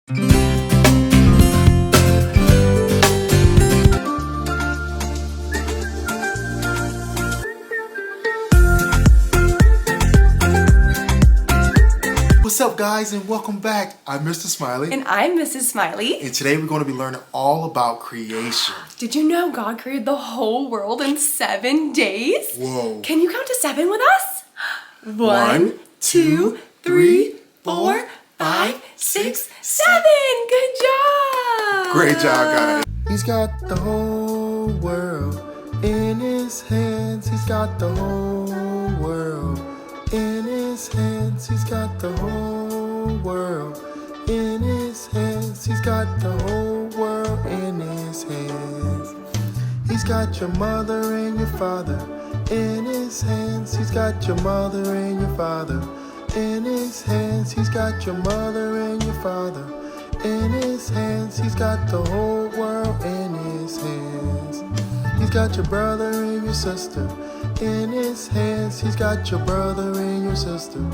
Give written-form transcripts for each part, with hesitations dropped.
What's up, guys, and welcome back. I'm Mr. Smiley. And I'm Mrs. Smiley. And today we're going to be learning all about creation. Did you know God created the whole world in 7 days? Whoa. Can you count to 7 with us? 1, 2, 3, 4, 5, 6, 7. Good job. Great job, guys. He's got the whole world in his hands. He's got the whole world in his hands. He's got the whole world in his hands. He's got the whole world in his hands. He's got your mother and your father in his hands. He's got your mother and your father in his hands. He's got your mother and your father in his hands. He's got the whole world in his hands. He's got your brother and your sister in his hands. He's got your brother and your sister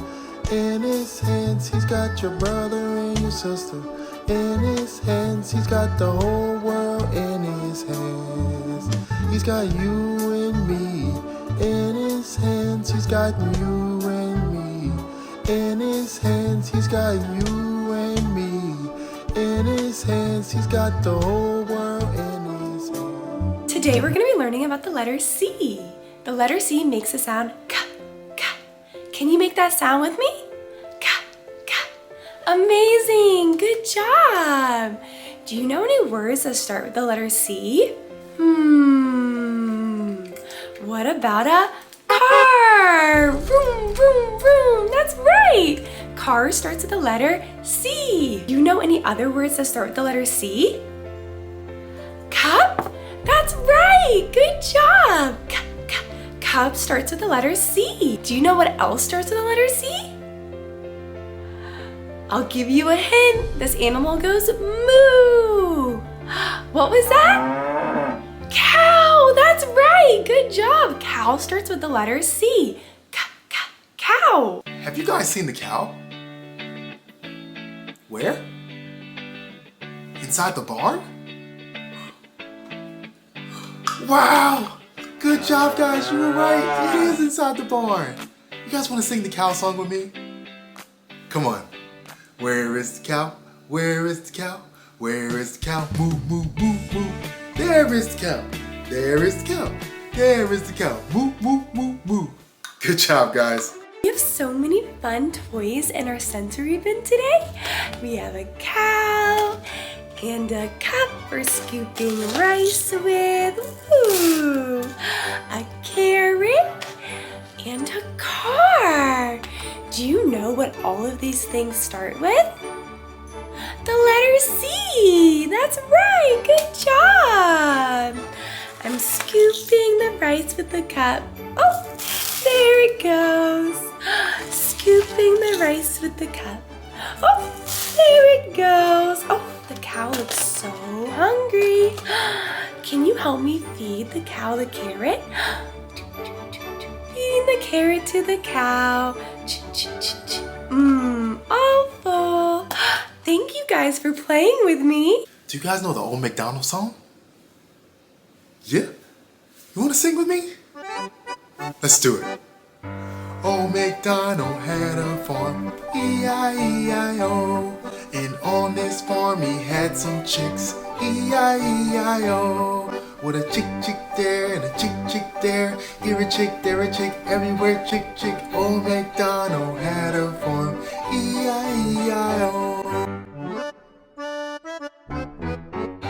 in his hands. He's got your brother and your sister in his hands. He's got the whole world in his hands. He's got you and me in his hands. He's got you and me in his hands. He's got you and me in his hands. He's got the whole world in his hands. Today we're going to be learning about the letter C. The letter C makes the sound K, K. Can you make that sound with me? K, K. Amazing! Good job! Do you know any words that start with the letter C? What about a car? Vroom, vroom, vroom. That's right! Car starts with the letter C. Do you know any other words that start with the letter C? Cup? That's right! Good job! Cup starts with the letter C. Do you know what else starts with the letter C? I'll give you a hint. This animal goes moo. What was that? Cow. That's right. Good job. Cow starts with the letter C. Cow. Have you guys seen the cow? Where? Inside the barn? Wow! Good job, guys. You were right. It is inside the barn. You guys want to sing the cow song with me? Come on. Where is the cow? Where is the cow? Where is the cow? Moo, moo, moo, moo. There is the cow. There is the cow. There is the cow. Moo, moo, moo, moo. Good job, guys. We have so many fun toys in our sensory bin today. We have a cow and a cup for scooping rice with. Ooh, a carrot and a car. Do you know what all of these things start with? The letter C. That's right. Good job. I'm scooping the rice with the cup. Oh, there it goes. Scooping the rice with the cup. Oh, there it goes. Oh, the cow looks so hungry. Can you help me feed the cow the carrot? Feeding the carrot to the cow. All full. Thank you guys for playing with me. Do you guys know the old McDonald's song? Yeah? You want to sing with me? Let's do it. Old MacDonald had a farm, E-I-E-I-O. And on this farm he had some chicks, E-I-E-I-O. With a chick there and a chick there. Here a chick, there a chick, everywhere chick. Old MacDonald had a farm, E-I-E-I-O.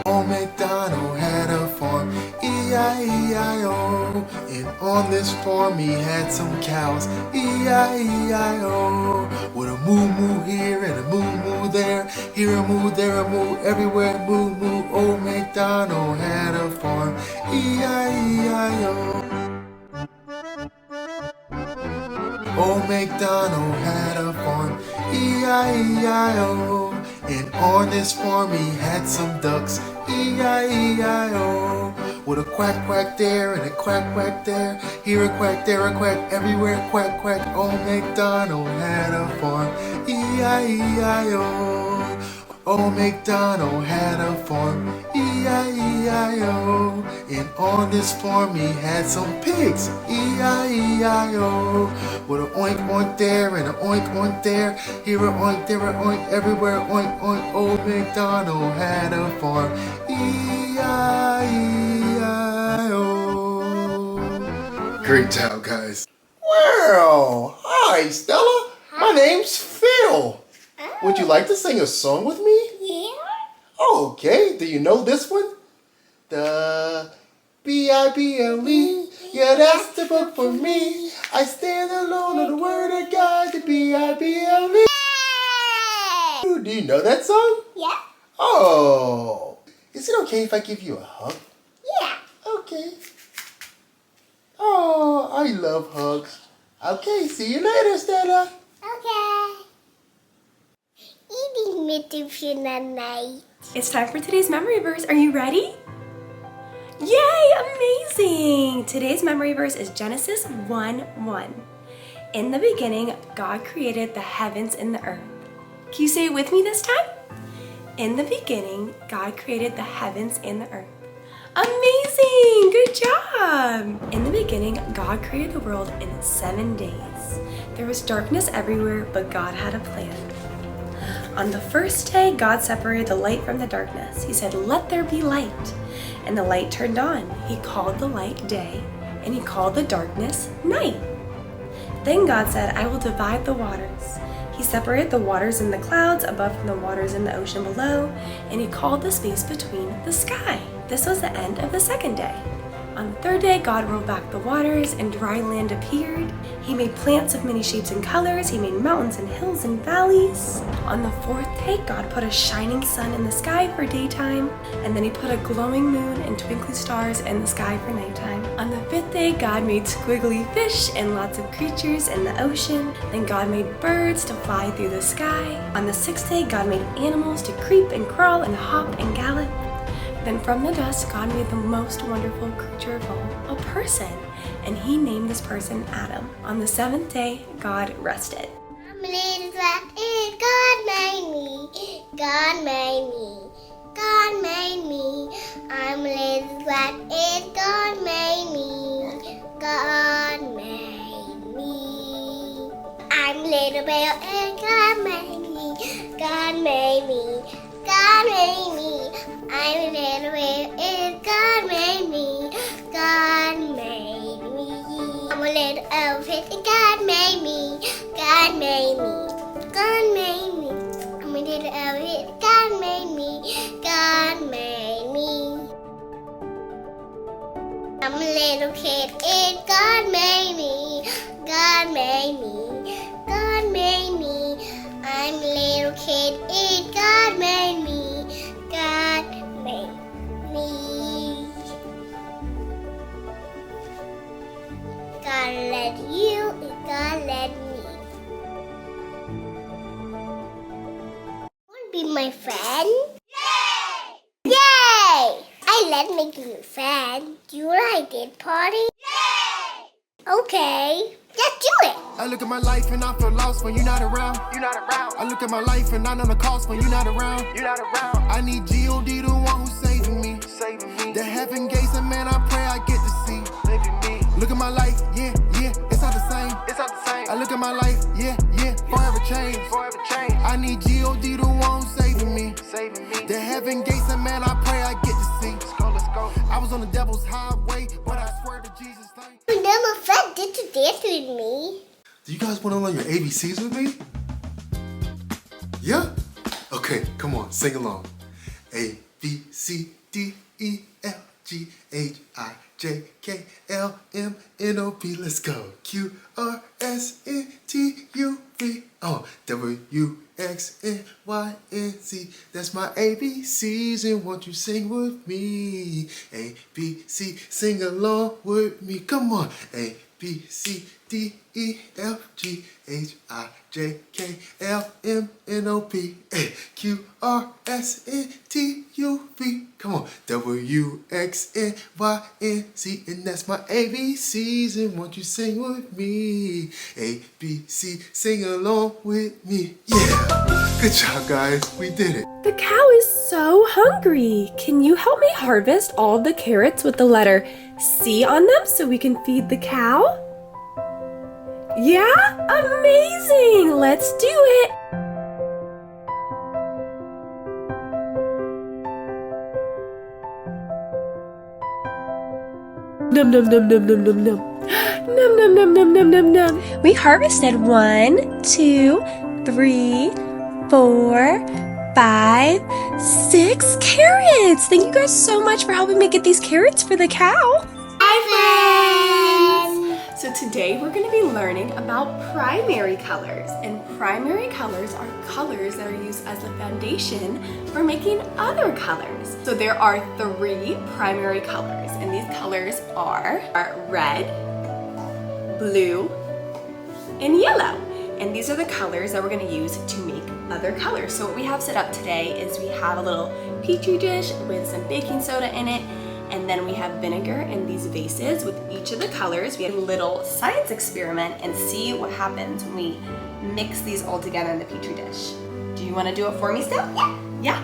Old MacDonald had a farm, E-I-E-I-O. And on this farm he had some cows, E-I-E-I-O. With a moo here and a moo there. Here a moo, there a moo, everywhere moo. Old MacDonald had a farm, E-I-E-I-O. Old MacDonald had a farm, E-I-E-I-O. And on this farm he had some ducks, E-I-E-I-O. With a quack there and a quack there. Here a quack, there a quack, everywhere quack. Old MacDonald had a farm, E-I-E-I-O. Old MacDonald had a farm, E-I-E-I-O. And on this farm he had some pigs, E-I-E-I-O. With an oink oink there and an oink oink there, here a oink, there a oink, everywhere oink oink. Old MacDonald had a farm, E-I-E-I-O. Great job, guys. Well, hi Stella. My name's Phil. Would you like to sing a song with me? Yeah. Okay, do you know this one? The B-I-B-L-E, yeah, that's the book for me. I stand alone on the word of God, the B-I-B-L-E. Do you know that song? Yeah. Oh, is it okay if I give you a hug? Yeah. Okay. Oh, I love hugs. Okay, see you later, Stella. Okay. Eating meditation at night. It's time for today's memory verse. Are you ready? Yay, amazing! Today's memory verse is Genesis 1:1. In the beginning, God created the heavens and the earth. Can you say it with me this time? In the beginning, God created the heavens and the earth. Amazing! Good job! In the beginning, God created the world in 7 days. There was darkness everywhere, but God had a plan. On the first day, God separated the light from the darkness. He said, "Let there be light." And the light turned on. He called the light day, and he called the darkness night. Then God said, "I will divide the waters." He separated the waters in the clouds above from the waters in the ocean below, and he called the space between the sky. This was the end of the second day. On the third day, God rolled back the waters and dry land appeared. He made plants of many shapes and colors. He made mountains and hills and valleys. On the fourth day, God put a shining sun in the sky for daytime, and then he put a glowing moon and twinkling stars in the sky for nighttime. On the fifth day, God made squiggly fish and lots of creatures in the ocean. Then God made birds to fly through the sky. On the sixth day, God made animals to creep and crawl and hop and gallop. Then from the dust, God made the most wonderful creature of all, a person, and he named this person Adam. On the seventh day, God rested. I'm a little fat and God made me. God made me. God made me. I'm a little fat and God made me. God made me. I'm a little pale and God made me. God made me. God made me. I'm a little pale and God made me. God made me. I'm a little elephant and God made me. God made me. God made me. I'm a little elephant. God made me. God made me. I'm a little kid and God made me. God made me. God made me. I'm a little kid and God made me. God made me. God led you and God led me. Want to be my friend? Yay! Yay! I love making you friend. Do you like it, party? Yay! Okay, let's do it. I look at my life and I feel lost when you're not around. You're not around. I look at my life and I know the cost when you're not around. You're not around. I need G.O.D. the one who's saving me. Saving me. The heaven gates and man, I pray I get to see. Living me. Look at my life, yeah, it's not the same. It's not the same. I look at my life, yeah, forever change. Forever change. I need G.O.D. the one who's saving me. Saving me. The heaven gates and man, I pray I get to see. Let's go, let's go. I was on the devil's highway, but I swear to Jesus' name. You never fun did you dance with me? Do you guys want to learn your ABCs with me? Yeah? Okay, come on, sing along. A, B, C, D, E, F, G, H, I, J, K, L, M, N, O, P. Let's go. Q, R, S, N, T, U, V, W, X, N, Y, N, Z. That's my ABCs, and won't you sing with me? A, B, C, sing along with me. Come on. A, B, C, D, E, F, G, H, I, J, K, L, M, N, O, P, Q, R, S, N, T, U, V. Come on. W, X, N, Y, N, Z. And that's my ABCs. And won't you sing with me? A, B, C, sing along with me. Yeah. Good job, guys. We did it. The cow is so hungry. Can you help me harvest all the carrots with the letter C on them so we can feed the cow? Yeah? Amazing! Let's do it! Num num num num num num num. Num num num num num num num. We harvested 1, 2, 3, 4, 5, 6 carrots. Thank you guys so much for helping me get these carrots for the cow. Hi, friends! So today we're going to be learning about primary colors. And primary colors are colors that are used as the foundation for making other colors. So there are 3 primary colors, and these colors are red, blue, and yellow. And these are the colors that we're going to use to make other colors. So what we have set up today is we have a little petri dish with some baking soda in it, and then we have vinegar in these vases with each of the colors. We have a little science experiment and see what happens when we mix these all together in the petri dish. Do you want to do it for me still? Yeah.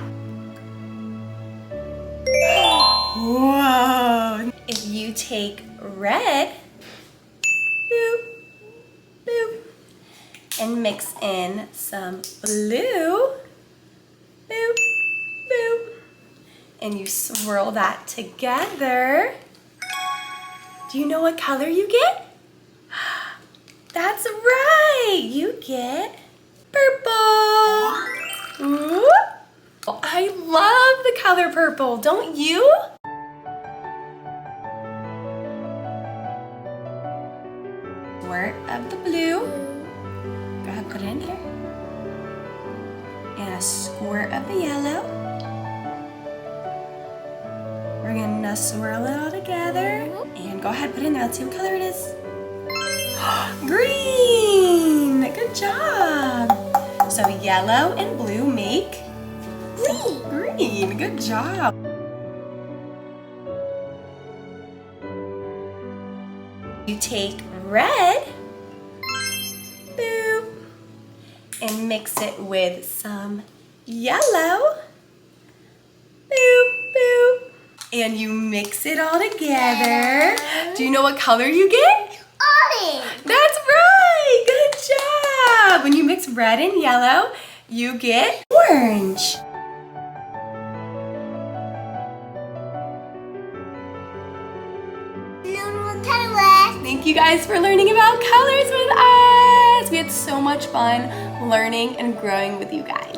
Whoa! If you take red, boop, boop, and mix in some blue, boop, boop, and you swirl that together, do you know what color you get? That's right, you get purple. Ooh. I love the color purple, don't you? Squirt of the blue. Go ahead, put it in here. And a squirt of the yellow. We're gonna swirl it all together. And go ahead, put it in there. Let's see what color it is. Green! Good job! So yellow and blue make green. Good job. You take red, boop, and mix it with some yellow, boop, boop, and you mix it all together. Do you know what color you get? Orange! That's right! Good job! When you mix red and yellow, you get orange. Thank you guys for learning about colors with us. We had so much fun learning and growing with you guys.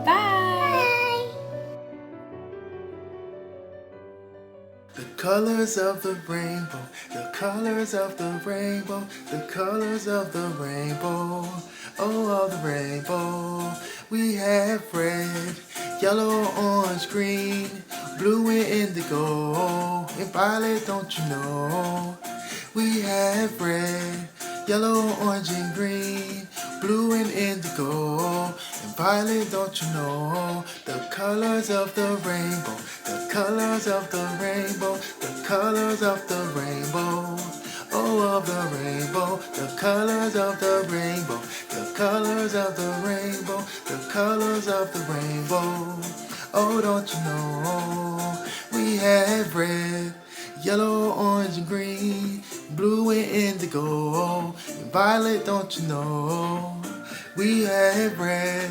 Bye. The colors of the rainbow, the colors of the rainbow, the colors of the rainbow, oh, of the rainbow. We have red, yellow, orange, green, blue and indigo, and violet, don't you know? We have red, yellow, orange, and green, blue and indigo, and violet, don't you know? The colors of the rainbow, the colors of the rainbow, the colors of the rainbow, oh, of the rainbow, the colors of the rainbow, the colors of the rainbow, the colors of the rainbow, oh, don't you know? We have red, yellow, orange, and green, blue and indigo, and violet, don't you know? We have red,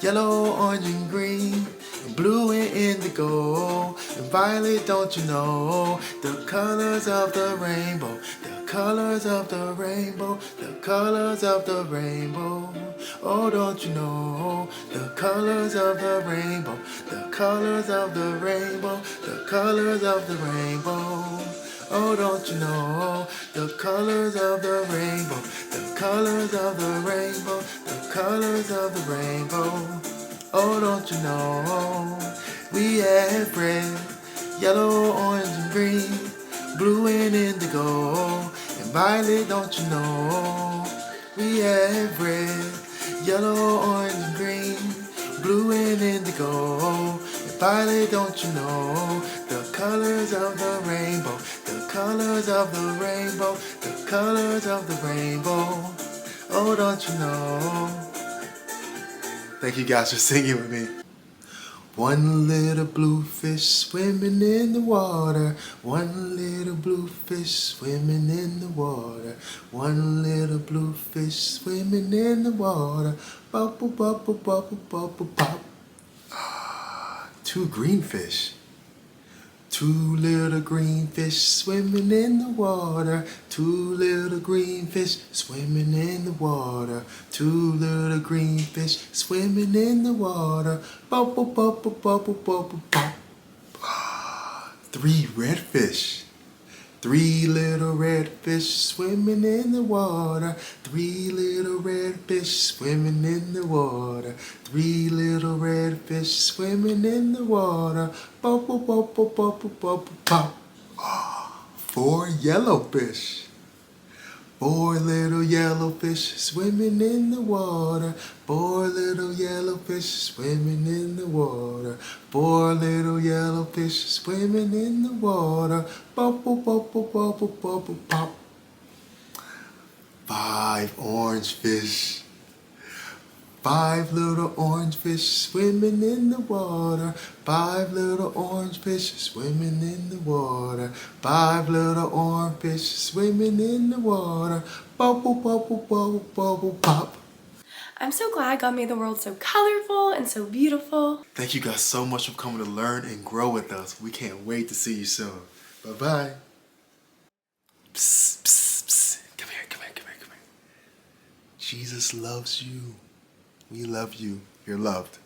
yellow, orange, and green, and blue and indigo, and violet, don't you know? The colors of the rainbow, the colors of the rainbow, the colors of the rainbow, oh, don't you know? The colors of the rainbow, the colors of the rainbow, the colors of the rainbow, oh, don't you know? The colors of the rainbow, the colors of the rainbow, the colors of the rainbow, oh, don't you know? We have red, yellow, orange, and green, blue and indigo, and violet, don't you know? We have red, yellow, orange, and green, blue and indigo, and violet, don't you know? The colors of the rainbow, the colors of the rainbow, the colors of the rainbow, oh, don't you know? Thank you guys for singing with me. One little blue fish swimming in the water. One little blue fish swimming in the water. One little blue fish swimming in the water. Bubble, bubble, bubble, bubble, pop. Two green fish. Two little green fish swimming in the water. Two little green fish swimming in the water. Two little green fish swimming in the water. Bubble, bubble, bubble, bubble, pop. Three red fish. Three little red fish swimming in the water. Three little red fish swimming in the water. Three little red fish swimming in the water. Bubble, bubble, bubble, bubble, pop. Four yellow fish. Four little yellow fish swimming in the water. Four little yellow fish swimming in the water. Four little yellow fish swimming in the water. Bubble, bubble, bubble, bubble, pop. Five orange fish. Five little orange fish swimming in the water. Five little orange fish swimming in the water. Five little orange fish swimming in the water. Bubble, bubble, bubble, bubble, pop. I'm so glad God made the world so colorful and so beautiful. Thank you guys so much for coming to learn and grow with us. We can't wait to see you soon. Bye-bye. Psst, psst, psst. Come here, come here, come here, come here. Jesus loves you. We love you. You're loved.